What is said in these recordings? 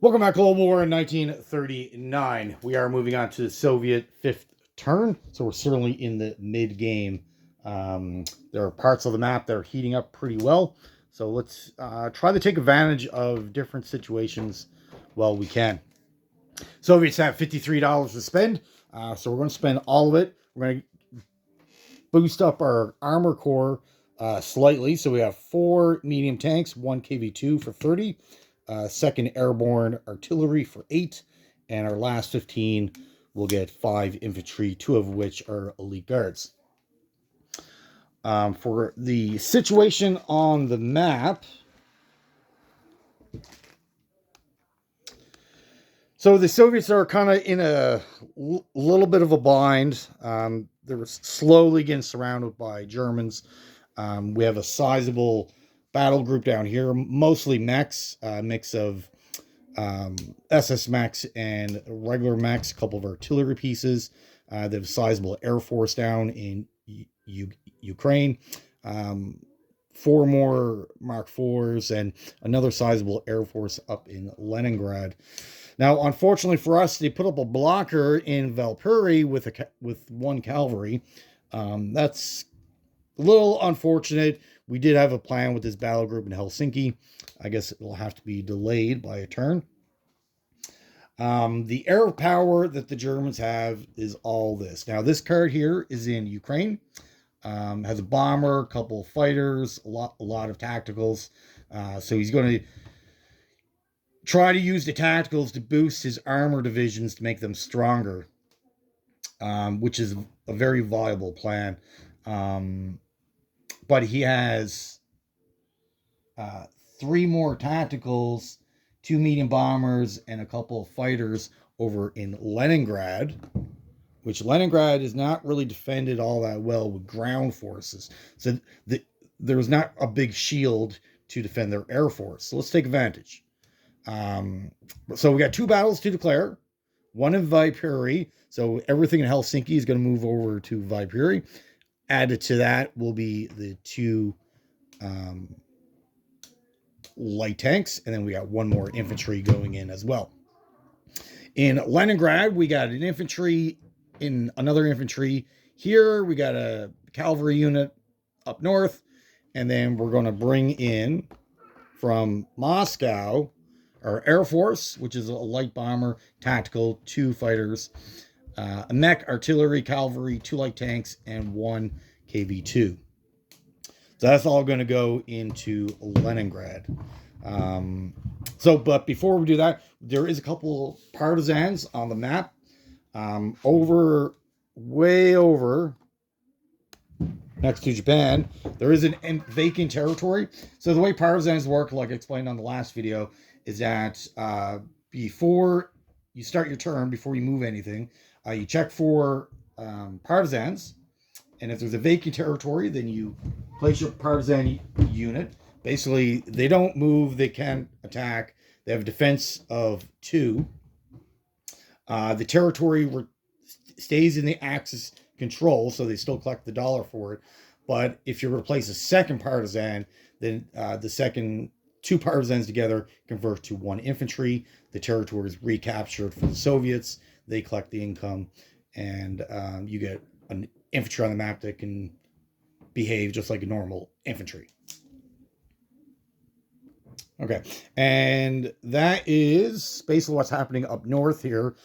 Welcome back to Cold War in 1939. We are moving on to the Soviet fifth turn, so we're certainly in the mid-game. There are parts of the map that are heating up pretty well, so let's try to take advantage of different situations while we can. Soviets have $53 to spend, so we're going to spend all of it. We're going to boost up our armor core slightly, so we have 4 medium tanks, 1 KV-2 for 30. Second airborne artillery for 8, and our last 15 will get 5 infantry, 2 of which are elite guards. For the situation on the map, so the Soviets are kind of in a little bit of a bind. They're slowly getting surrounded by Germans. We have a sizable battle group down here, mostly mechs, mix of SS mechs and regular mechs, a couple of artillery pieces. They have a sizable air force down in Ukraine, 4 more Mark IVs, and another sizable air force up in Leningrad. Now, unfortunately for us, they put up a blocker in Valpuri with 1 cavalry. That's a little unfortunate. We did have a plan with this battle group in Helsinki. I guess it will have to be delayed by a turn. The air power that the Germans have is all this. Now, this card here is in Ukraine. Has a bomber, a couple of fighters, a lot of tacticals. So he's going to try to use the tacticals to boost his armor divisions to make them stronger, which is a very viable plan. But he has 3 more tacticals, 2 medium bombers, and a couple of fighters over in Leningrad, which Leningrad is not really defended all that well with ground forces. So there's not a big shield to defend their air force. So let's take advantage. So we got 2 battles to declare. 1 in Viipuri. So everything in Helsinki is going to move over to Viipuri. Added to that will be the 2 light tanks, and then we got 1 more infantry going in as well. In Leningrad, we got an infantry, in another infantry here. We got a cavalry unit up north, and then we're going to bring in from Moscow our Air Force, which is a light bomber, tactical, 2 fighters, a mech, artillery, cavalry, 2 light tanks, and 1 KV-2. So that's all going to go into Leningrad. But before we do that, there is a couple partisans on the map. Way over next to Japan, there is an vacant territory. So the way partisans work, like I explained on the last video, is that before you start your turn, before you move anything, you check for partisans. And if there's a vacant territory, then you place your partisan unit. Basically, they don't move, they can't attack. They have a defense of 2. The territory stays in the Axis control, so they still collect the dollar for it. But if you replace a second partisan, then the second 2 partisans together convert to 1 infantry. The territory is recaptured for the Soviets. They collect the income, and you get an infantry on the map that can behave just like a normal infantry. Okay, and that is basically what's happening up north here.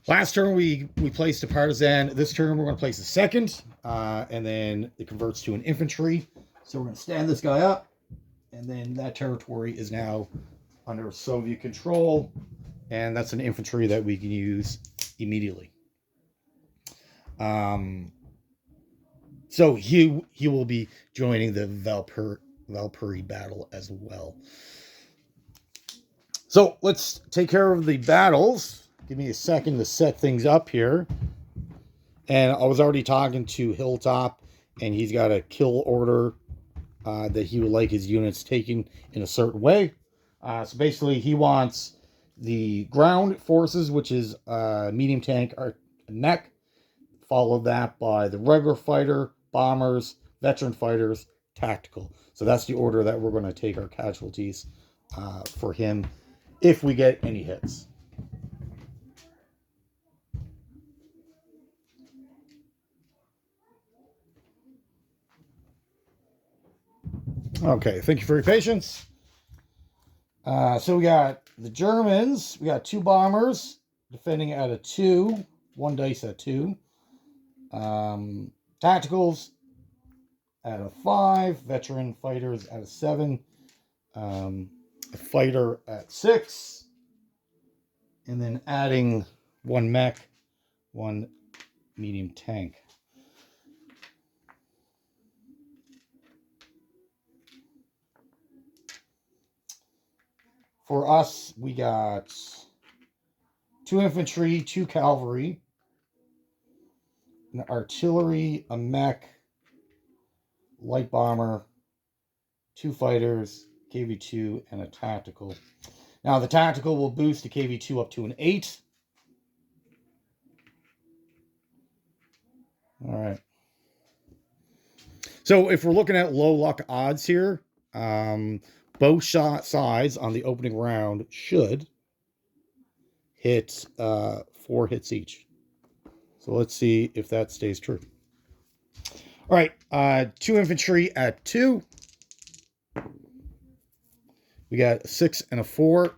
Last turn we placed a partisan. This turn we're going to place a second, and then it converts to an infantry. So we're going to stand this guy up, and then that territory is now under Soviet control, and that's an infantry that we can use immediately. So he will be joining the Valpuri battle as well. So let's take care of the battles. Give me a second to set things up here. And I was already talking to Hilltop, and he's got a kill order that he would like his units taken in a certain way. So basically, he wants the ground forces, which is medium tank or mech, followed that by the regular fighter, bombers, veteran fighters, tactical. So that's the order that we're going to take our casualties for him. if we get any hits. Okay, thank you for your patience. So we got the Germans. We got 2 bombers defending at a 2. 1 dice at 2. Tacticals at a 5. Veteran fighters at a 7. A fighter at 6. And then adding 1 mech, 1 medium tank. For us, we got 2 infantry, 2 cavalry, an artillery, a mech, light bomber, 2 fighters, KV-2, and a tactical. Now, the tactical will boost the KV-2 up to an 8. All right. So if we're looking at low luck odds here, both sides on the opening round should hit 4 hits each. So let's see if that stays true. All right, 2 infantry at 2. We got a 6 and a 4.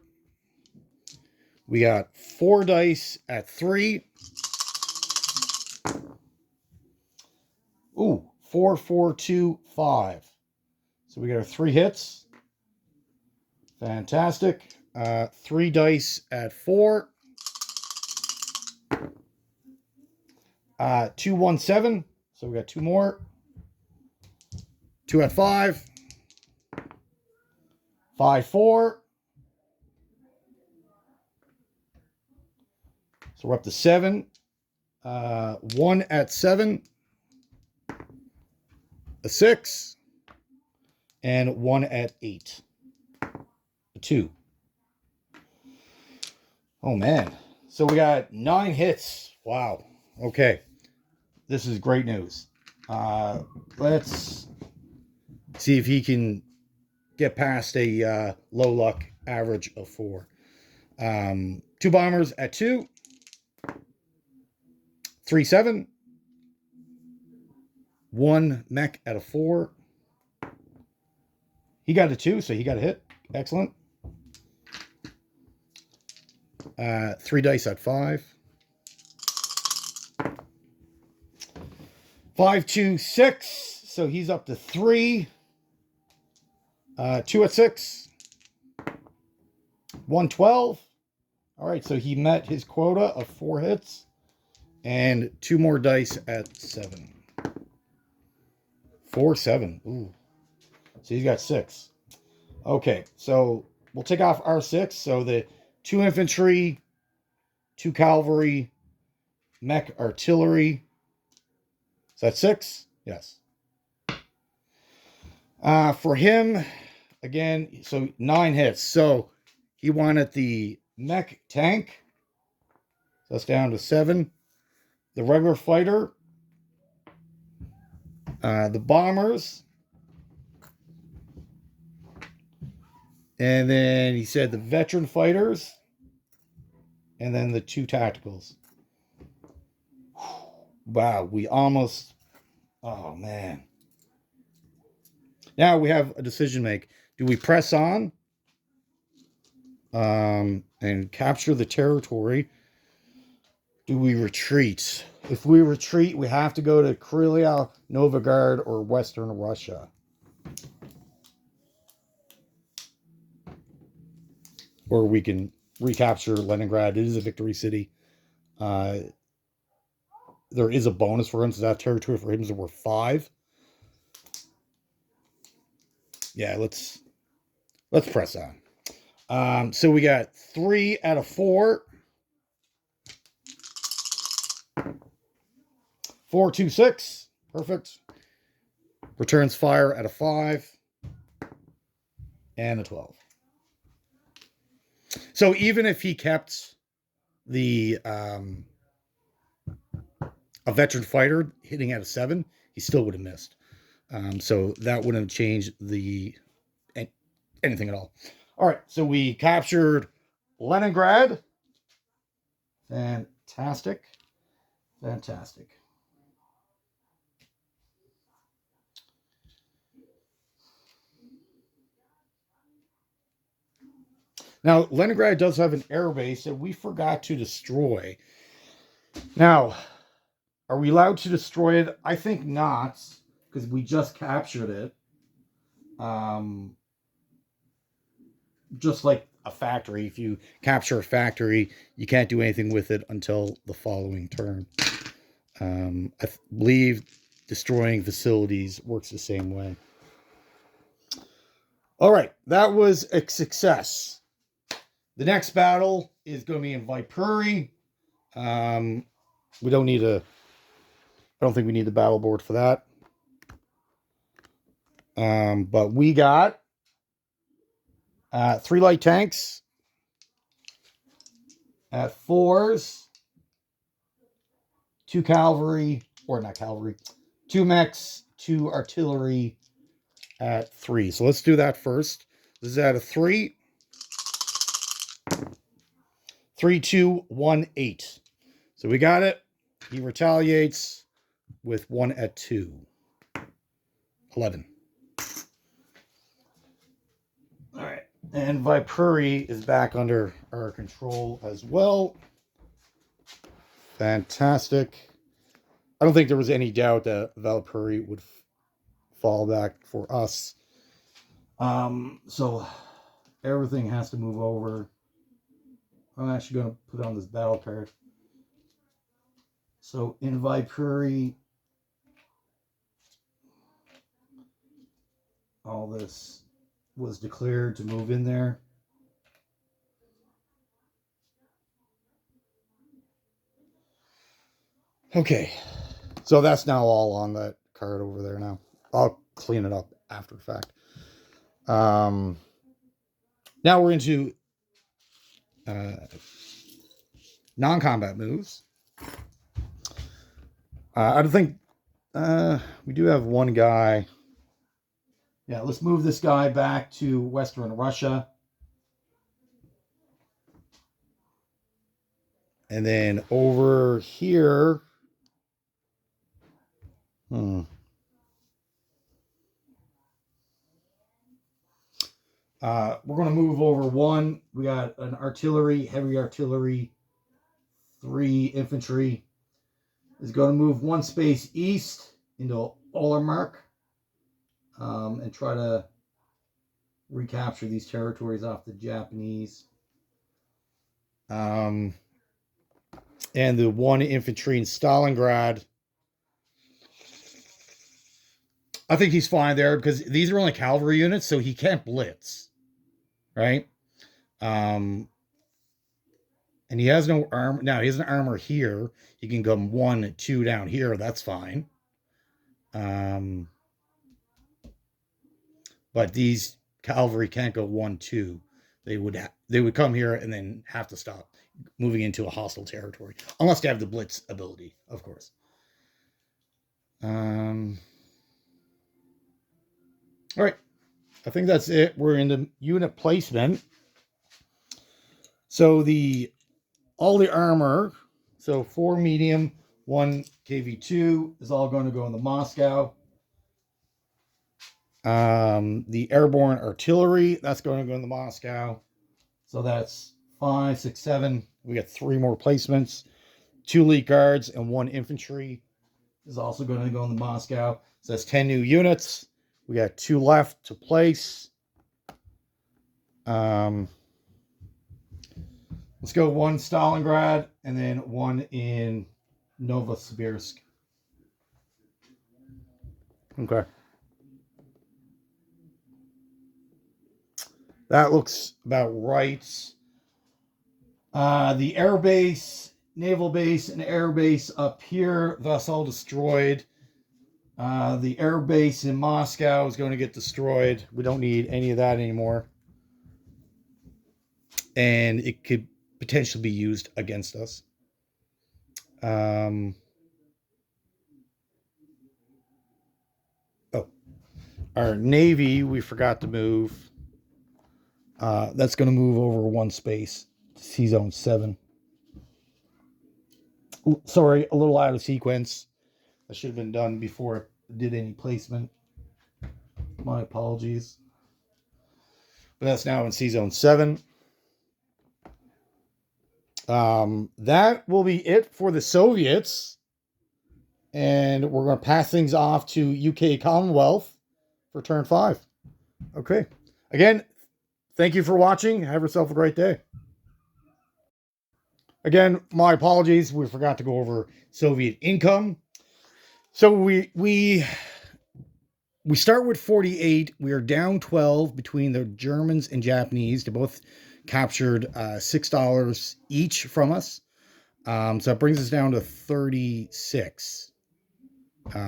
We got 4 dice at 3. Ooh, 4, 4, 2, 5. So we got our 3 hits. Fantastic. 3 dice at 4. 2, 1, 7. So we got 2 more. 2 at 5. 5, 4. So we're up to 7. 1 at 7. A 6. And 1 at 8. A 2. Oh, man. So we got 9 hits. Wow. Okay. This is great news. Let's see if he can get past a low luck average of 4. 2 bombers at 2. 3, 7. 1 mech at a 4. He got a 2, so he got a hit. Excellent. 3 dice at 5. 5, 2, 6. So he's up to 3. 2 at 6. 1, 12. All right, so he met his quota of 4 hits. And 2 more dice at 7. 4, 7. Ooh. So he's got 6. Okay, so we'll take off our 6. So the 2 infantry, 2 cavalry, mech artillery. Is that 6? Yes. For him, again, so 9 hits. So he wanted the mech tank. So that's down to 7. The regular fighter. The bombers. And then he said the veteran fighters. And then the 2 tacticals. Wow, we almost... Oh, man. Now we have a decision to make. Do we press on and capture the territory? Do we retreat? If we retreat, we have to go to Karelia, Novgorod, or Western Russia. Or we can recapture Leningrad. It is a victory city. There is a bonus for him, so that territory for him is worth 5. Yeah, let's press on. So we got 3 out of 4. 4, 2, 6. Perfect. Returns fire at a 5. And a 12. So even if he kept the a veteran fighter hitting at a 7, he still would have missed. So that wouldn't have changed anything at all. All right, so we captured Leningrad. Fantastic. Fantastic. Now, Leningrad does have an air base that we forgot to destroy. Now, are we allowed to destroy it? I think not, because we just captured it. Just like a factory, if you capture a factory, you can't do anything with it until the following turn. I believe destroying facilities works the same way. All right, that was a success. The next battle is going to be in Viipuri. We don't need a. I don't think we need the battle board for that. But we got 3 light tanks at 4s, 2 cavalry, or not cavalry, 2 mechs, 2 artillery at 3. So let's do that first. This is at a 3. 3, 2, 1, 8. So we got it. He retaliates with 1 at 2. 11. All right. And Viipuri is back under our control as well. Fantastic. I don't think there was any doubt that Viipuri would fall back for us. So everything has to move over. I'm actually going to put on this battle card. So in Viipuri, all this was declared to move in there. Okay, so that's now all on that card over there now. I'll clean it up after the fact. Now we're into non-combat moves. I don't think we do have one guy. Yeah, let's move this guy back to Western Russia. And then over here. We're going to move over 1. We got an artillery, heavy artillery, 3 infantry. Is going to move 1 space east into Olemark and try to recapture these territories off the Japanese. And the 1 infantry in Stalingrad. I think he's fine there because these are only cavalry units, so he can't blitz, right? And he has no armor. Now, he has an armor here. He can go 1, 2 down here. That's fine. But these cavalry can't go 1, 2. They would come here and then have to stop moving into a hostile territory, unless they have the blitz ability, of course. All right, I think that's it. We're in the unit placement. So all the armor, so 4 medium, 1 KV2 is all going to go in the Moscow. The airborne artillery, that's going to go in the Moscow. So that's 5, 6, 7. We got 3 more placements. 2 elite guards and 1 infantry is also going to go in the Moscow. So that's 10 new units. We got 2 left to place. Let's go 1 Stalingrad and then 1 in Novosibirsk. Okay. That looks about right. The air base, naval base, and air base up here, that's all destroyed. The air base in Moscow is going to get destroyed. We don't need any of that anymore. And it could potentially be used against us. Our Navy, we forgot to move. That's going to move over 1 space. C Zone 7. Sorry, a little out of sequence. That should have been done before I did any placement. My apologies. But that's now in C Zone 7. That will be it for the Soviets. And we're going to pass things off to UK Commonwealth for turn 5. Okay. Again, thank you for watching. Have yourself a great day. Again, my apologies. We forgot to go over Soviet income. So we start with 48. We are down 12 between the Germans and Japanese. They both captured $6 each from us. So that brings us down to 36.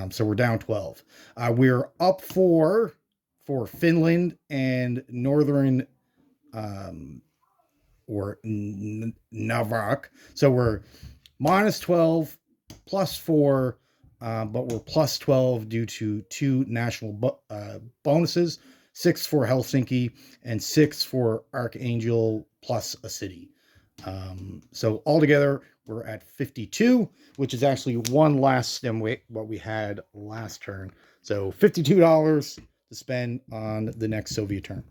So we're down 12. We're up 4 for Finland and Northern or Navak. So we're minus 12, plus 4, but we're plus 12 due to 2 national bonuses, 6 for Helsinki and 6 for Archangel plus a city. So altogether, we're at 52, which is actually one less than what we had last turn. So $52 to spend on the next Soviet turn.